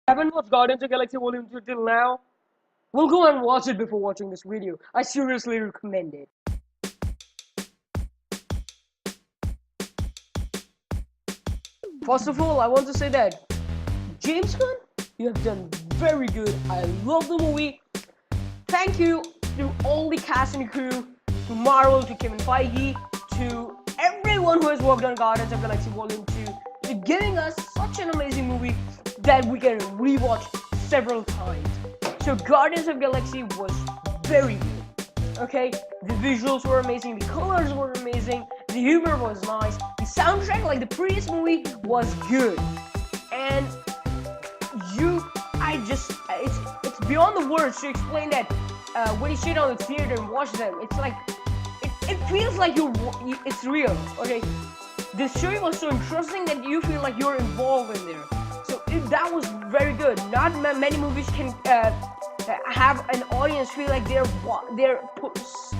Haven't watched Guardians of the Galaxy Volume 2 till now, we'll go and watch it before watching this video. I seriously recommend it. First of all, I want to say that James Gunn, you have done very good. I love the movie. Thank you to all the cast and crew, to Marvel, to Kevin Feige, to everyone who has worked on Guardians of the Galaxy Volume 2, to giving us such an amazing movie that we can rewatch several times. So Guardians of the Galaxy was very good. Okay, the visuals were amazing, the colors were amazing, the humor was nice, the soundtrack, like the previous movie, was good. And it's beyond the words to explain that when you sit on the theater and watch them, it's like, it feels like it's real, okay? The story was so interesting that you feel like you're involved in there. So that was very good. Not many movies can have an audience feel like they're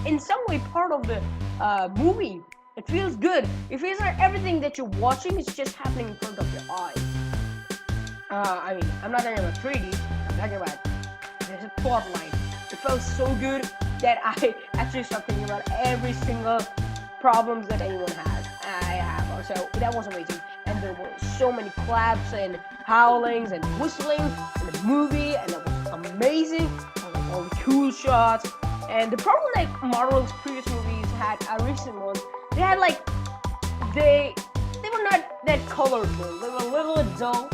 in some way part of the movie. It feels good. It feels like everything that you're watching is just happening in front of your eyes. I mean, I'm not talking about 3D. I'm talking about there's a plot line. It felt so good that I actually started thinking about every single problems that anyone has. I have. So that was amazing. And there were so many claps and howlings and whistling in the movie, and it was amazing. All the cool shots. And the problem that Marvel's previous movies had, recent ones, they had like they were not that colorful. They were a little dull.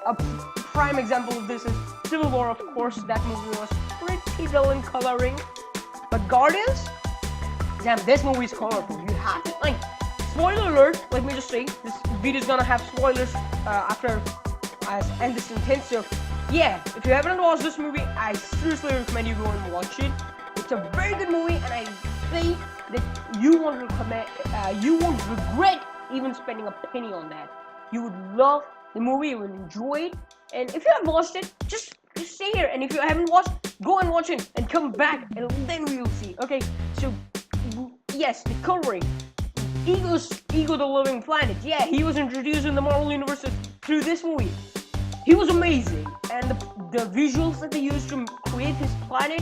A prime example of this is Civil War, of course. That movie was pretty dull in coloring. But Guardians, damn, this movie is colorful. You have to, like, spoiler alert, let me just say, this video is gonna have spoilers after I end this intent. So yeah, if you haven't watched this movie, I seriously recommend you go and watch it. It's a very good movie, and I think that you won't regret even spending a penny on that. You would love the movie, you would enjoy it, and if you have watched it, just stay here. And if you haven't watched, go and watch it and come back, and then we'll see. Okay, so yes, the coloring. Ego the Living Planet. Yeah, he was introduced in the Marvel Universe through this movie. He was amazing, and the visuals that they used to create his planet,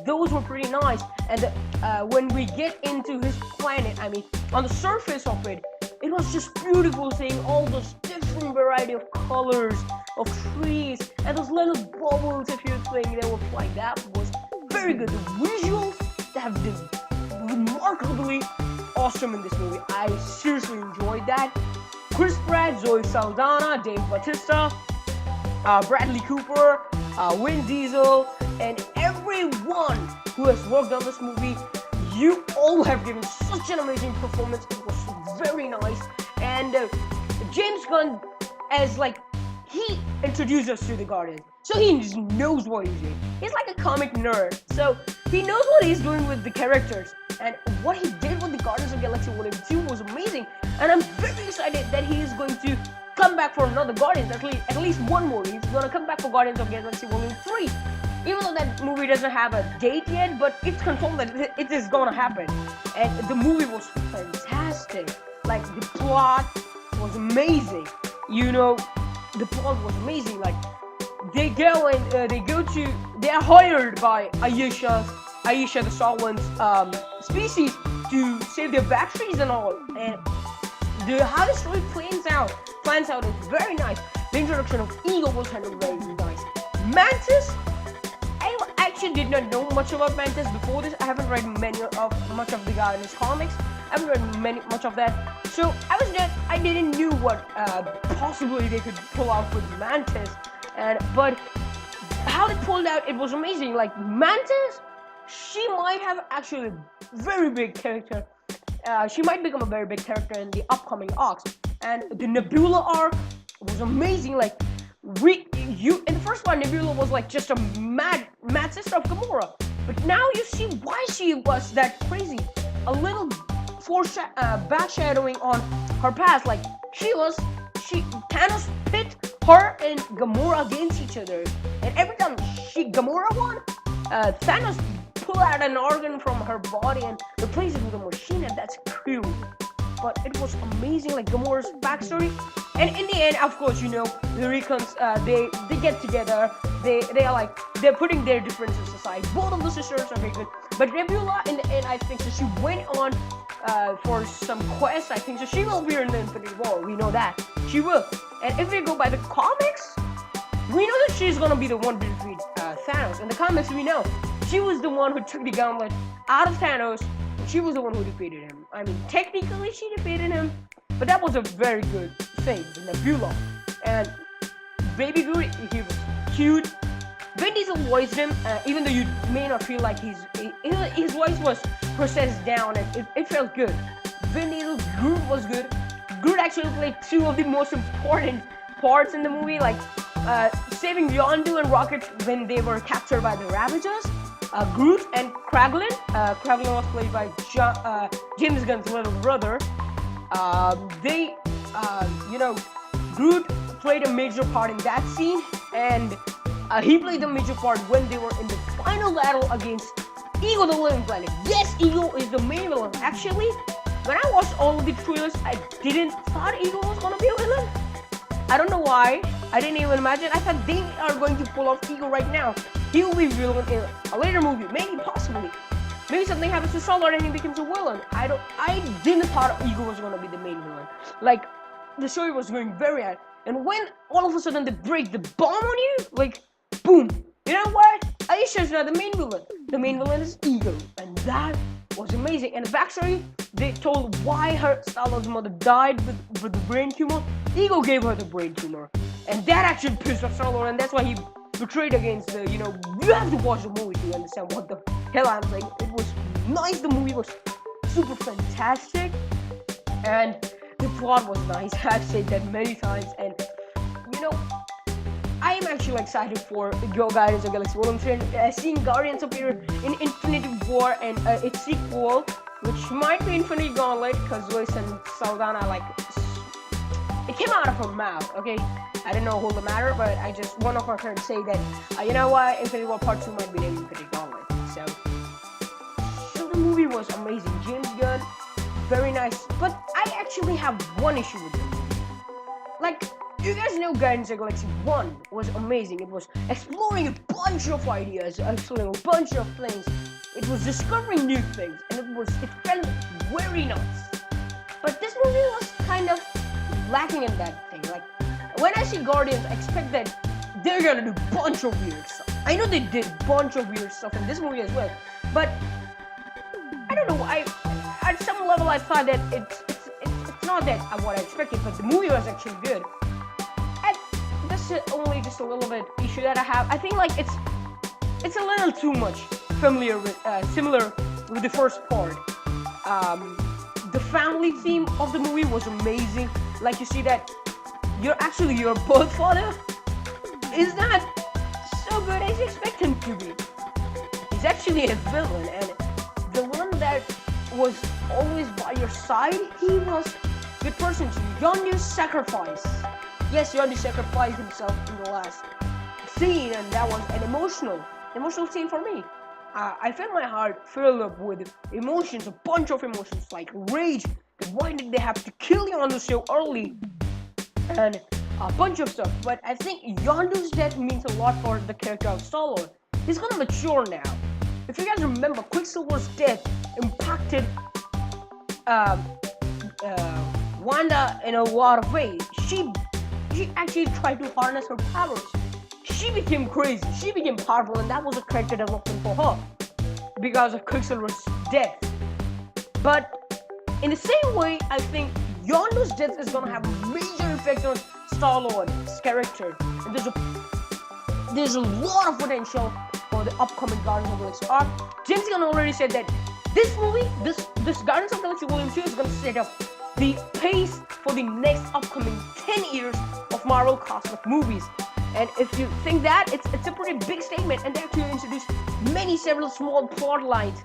those were pretty nice. And when we get into his planet, I mean, on the surface of it, it was just beautiful seeing all those different variety of colors of trees and those little bubbles, if you think they were flying. That was very good. The visuals that have been remarkably awesome in this movie. I seriously enjoyed that. Chris Pratt, Zoe Saldana, Dave Bautista, Bradley Cooper, Vin Diesel, and everyone who has worked on this movie, you all have given such an amazing performance. It was very nice. And James Gunn, as like, he introduced us to the Guardians, so he just knows what he's doing. He's like a comic nerd, so he knows what he's doing with the characters. And what he did with the Guardians of the Galaxy Volume 2 was amazing. And I'm very excited that he is going to come back for another Guardians, at least one more. He's going to come back for Guardians of the Galaxy Volume 3. Even though that movie doesn't have a date yet, but it's confirmed that it is going to happen. And the movie was fantastic. Like, the plot was amazing. You know, the plot was amazing. Like, they go and they're hired by Ayesha the Stalwart species to save their batteries and all. And how the story plans out is very nice. The introduction of Ego was handled very nice. Mantis, I actually did not know much about Mantis before this. I haven't read much of the guy in his comics. I haven't read much of that. So I didn't knew what possibly they could pull out with Mantis. But how they pulled out, it was amazing. Like, Mantis, she might have actually a very big character. She might become a very big character in the upcoming arcs. And the Nebula arc was amazing. Like, in the first one, Nebula was like just a mad sister of Gamora. But now you see why she was that crazy. A little backshadowing on her past. Like, Thanos pit her and Gamora against each other. And every time Gamora won, Thanos pull out an organ from her body and replace it with a machine, and that's cool. but it was amazing. Like Gamora's backstory, and in the end, of course, they get together. They're putting their differences aside. Both of the sisters are very good, but Nebula in the end, I think so. She went on for some quest. I think so. She will be in the Infinity War. We know that she will. And if we go by the comics, we know that she's gonna be the one to defeat Thanos. In the comics, we know she was the one who took the gauntlet out of Thanos. She was the one who defeated him. I mean, technically she defeated him, but that was a very good thing. Nebula and Baby Groot, he was cute. Vin Diesel voiced him, even though you may not feel like his voice was processed down, and it felt good. Vin Diesel, Groot was good. Groot actually played two of the most important parts in the movie, like saving Yondu and Rocket when they were captured by the Ravagers. Groot and Kraglin. Kraglin was played by James Gunn's little brother. Groot played a major part in that scene, and he played a major part when they were in the final battle against Ego the Living Planet. Yes, Ego is the main villain. Actually, when I watched all of the trailers, I didn't thought Ego was gonna be a villain. I don't know why. I didn't even imagine. I thought they are going to pull off Ego right now. He will be villain in a later movie, maybe, possibly. Maybe something happens to Star-Lord and he becomes a villain. I didn't thought Ego was gonna be the main villain. Like, the story was going very hard. And when all of a sudden they break the bomb on you, like, boom. You know what? Aisha's not the main villain. The main villain is Ego. And that was amazing. And the backstory, they told why her Star-Lord's mother died with the brain tumor. Ego gave her the brain tumor. And that actually pissed off Star-Lord, and that's why he betrayed against the, you have to watch the movie to understand what the hell I'm saying. It was nice. The movie was super fantastic. And the plot was nice. I've said that many times. And, I am actually excited for Guardians of the Galaxy Volume 3. Seeing Guardians appear in Infinity War and its sequel, which might be Infinity Gauntlet, because Zoe and Saldana, it came out of her mouth, okay? I didn't know who the matter, but I just one of our friends say that, you know what, Infinity War Part 2 might be the Infinity Gauntlet. So the movie was amazing. James Gunn, very nice. But I actually have one issue with the movie. You guys know Guardians of the Galaxy 1 was amazing. It was exploring a bunch of ideas, exploring a bunch of things. It was discovering new things, and it felt very nice. But this movie was kind of lacking in that thing. When I see Guardians, I expect that they're gonna do a bunch of weird stuff. I know they did a bunch of weird stuff in this movie as well, but I don't know. At some level I thought that it's not that what I expected, but the movie was actually good. And that's only just a little bit issue that I have. I think it's a little too much similar with the first part. The family theme of the movie was amazing. Like, you see that your birth father is not so good as you expect him to be. He's actually a villain, and the one that was always by your side, he was a good person to you. Yondu's sacrifice. Yes, Yondu sacrificed himself in the last scene, and that was an emotional scene for me. I felt my heart filled up with emotions, a bunch of emotions, like rage. Why did they have to kill Yondu so early? And a bunch of stuff. But I think Yondu's death means a lot for the character of Star-Lord. He's gonna mature now. If you guys remember, Quicksilver's death impacted Wanda in a lot of ways. She actually tried to harness her powers. She became crazy. She became powerful, and that was a character development for her because of Quicksilver's death. But in the same way, I think Yondu's death is gonna have a major effect on Star-Lord's character. And there's a lot of potential for the upcoming Guardians of the Galaxy arc. James Gunn already said that this movie, this Guardians of the Galaxy Volume 2 is gonna set up the pace for the next upcoming 10 years of Marvel cosmic movies. And if you think that, it's a pretty big statement, and they actually introduced several small plot lines.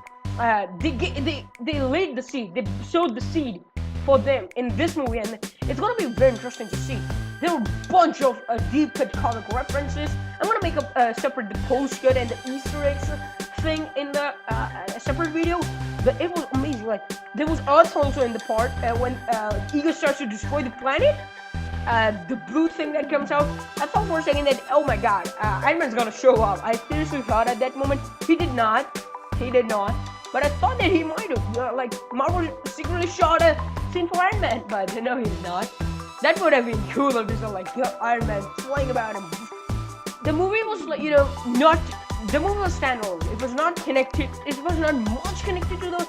They laid the seed, they sowed the seed for them in this movie, and it's gonna be very interesting to see. There were a bunch of deep cut comic references. I'm gonna make a separate the post cut and the Easter eggs thing in the a separate video, but it was amazing. Like there was Earth also in the part when Ego starts to destroy the planet. The blue thing that comes out, I thought for a second that, oh my god, Iron Man's gonna show up. I seriously thought at that moment. He did not. But I thought that he might have. Like Marvel secretly shot a scene for Iron Man, but no, he did not. That would have been cool if just like Iron Man flying about him. The movie was like, not. The movie was standalone. It was not connected. It was not much connected to the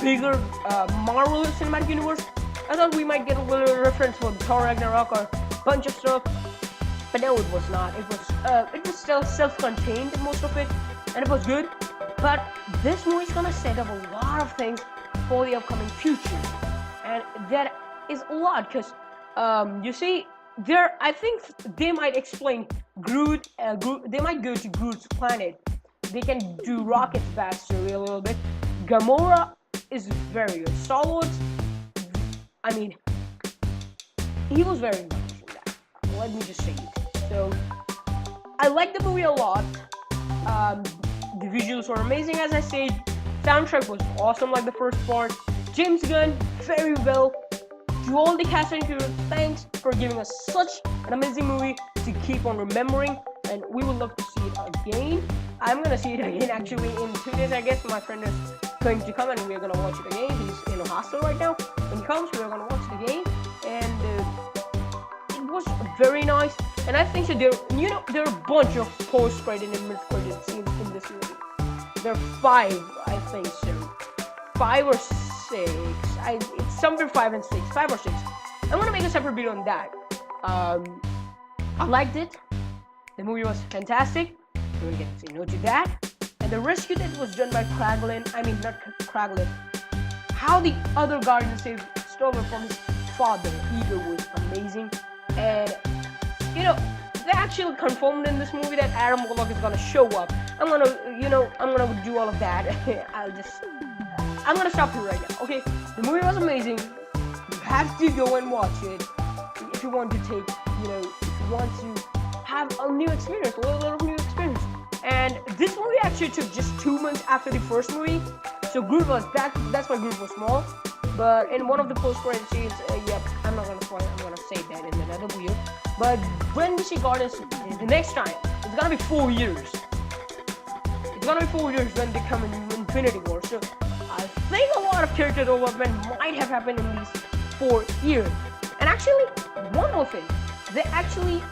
bigger Marvel Cinematic Universe. I thought we might get a little reference for Thor Ragnarok or a bunch of stuff, but no, it was not. It was still self-contained, most of it, and it was good. But this movie is gonna set up a lot of things for the upcoming future, and that is a lot because you see, I think they might explain Groot. They might go to Groot's planet. They can do Rocket's backstory a little bit. Gamora is very good. Star-Lord, I mean, he was very nice in that. Let me just say it. So, I like the movie a lot. The visuals were amazing, as I said. Soundtrack was awesome, like the first part. James Gunn, very well. To all the cast and crew, thanks for giving us such an amazing movie to keep on remembering, and we would love to see it again. I'm gonna see it again actually in 2 days, I guess. My friend is going to come and we're gonna watch it again. He's in a hostel right now. When he comes, we're gonna watch it again, and it was very nice. And I think that there are a bunch of post-credit and mid-credit scenes in this movie. There are 5, I think so. 5 or 6. It's somewhere 5 and 6. 5 or 6. I'm gonna make a separate video on that. I liked it. The movie was fantastic. So we get to say no to that. And the rescue that was done by Kraglin, not Kraglin. How the other Guardian saved Stormer from his father, Ego, was amazing. And they actually confirmed in this movie that Adam Warlock is gonna show up. I'm gonna do all of that. I'm gonna stop here right now. Okay, the movie was amazing. You have to go and watch it if you want to take, if you want to have a new experience, a little new experience. And this movie actually took just 2 months after the first movie. So Groot was that's why Groot was small. But in one of the post-credit scenes, I'm not gonna spoil it. I'm gonna say that in another video. But when we see Guardians the next time, it's gonna be 4 years. It's gonna be 4 years when they come in Infinity War. So I think a lot of character development might have happened in these 4 years. And actually, one more thing, they actually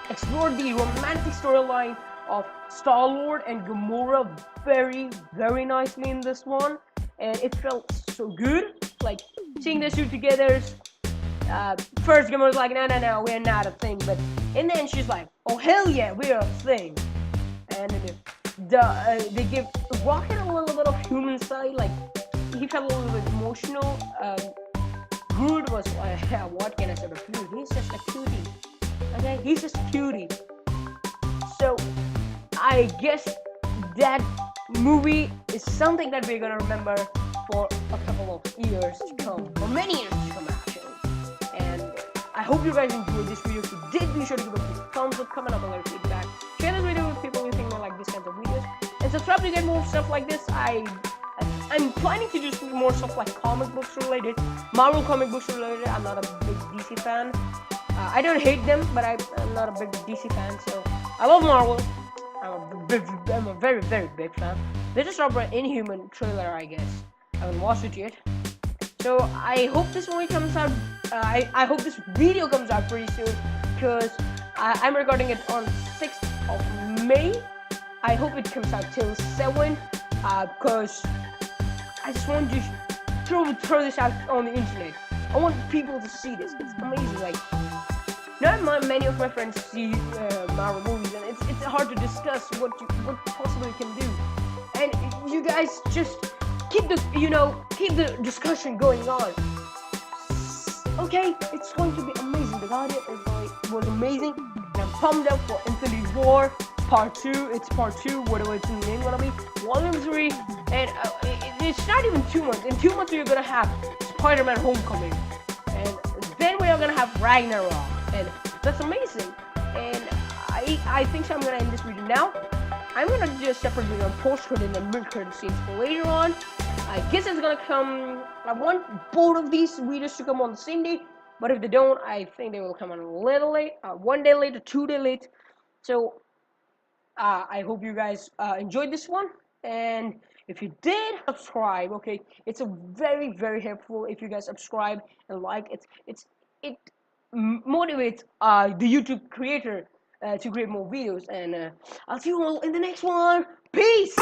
explored the romantic storyline of Star-Lord and Gamora very, very nicely in this one, and it felt so good. Like seeing the two together. First, Gamora's like, no, we're not a thing, but in the end, she's like, oh hell yeah, we're a thing. And they give Rocket a little bit of human side, like he felt a little bit emotional. Groot was like, yeah, what can I say about Groot? He's just a cutie. Okay, he's just a cutie. So I guess that movie is something that we're gonna remember for a couple of years to come, or many years to come actually. And I hope you guys enjoyed this video. If you did, be sure to give it a thumbs up, comment up, and let feedback. Share this video with people you think may like this kind of videos, and subscribe to get more stuff like this. I'm planning to do more stuff like comic books related, Marvel comic books related. I'm not a big DC fan. I don't hate them, but I'm not a big DC fan. So I love Marvel. I'm a very, very big fan. They just dropped an Inhuman trailer, I guess. I haven't watched it yet. So I hope this movie comes out. I hope this video comes out pretty soon, because I'm recording it on 6th of May. I hope it comes out till 7, because I just want to throw this out on the internet. I want people to see this. It's amazing. Like, not many of my friends see Marvel movies, and it's hard to discuss what possibly can do. And you guys just keep the discussion going on. Okay, it's going to be amazing. The Guardian was amazing, and I'm pumped up for Infinity War Part 2. It's Part 2, whatever its name gonna be. Volume 3, and it's not even 2 months. In 2 months, we're gonna have Spider-Man: Homecoming, and then we are gonna have Ragnarok, and that's amazing. And I think so. I'm gonna end this video now. I'm gonna do a separate video on post-credit and mid-credit scenes for later on. I guess it's gonna come. I want both of these videos to come on the same day, but if they don't, I think they will come on a little late, 1 day late or 2 day late. So I hope you guys enjoyed this one, and if you did, subscribe. Okay, it's a very helpful if you guys subscribe and like. It motivates the YouTube creator to create more videos, and I'll see you all in the next one. Peace.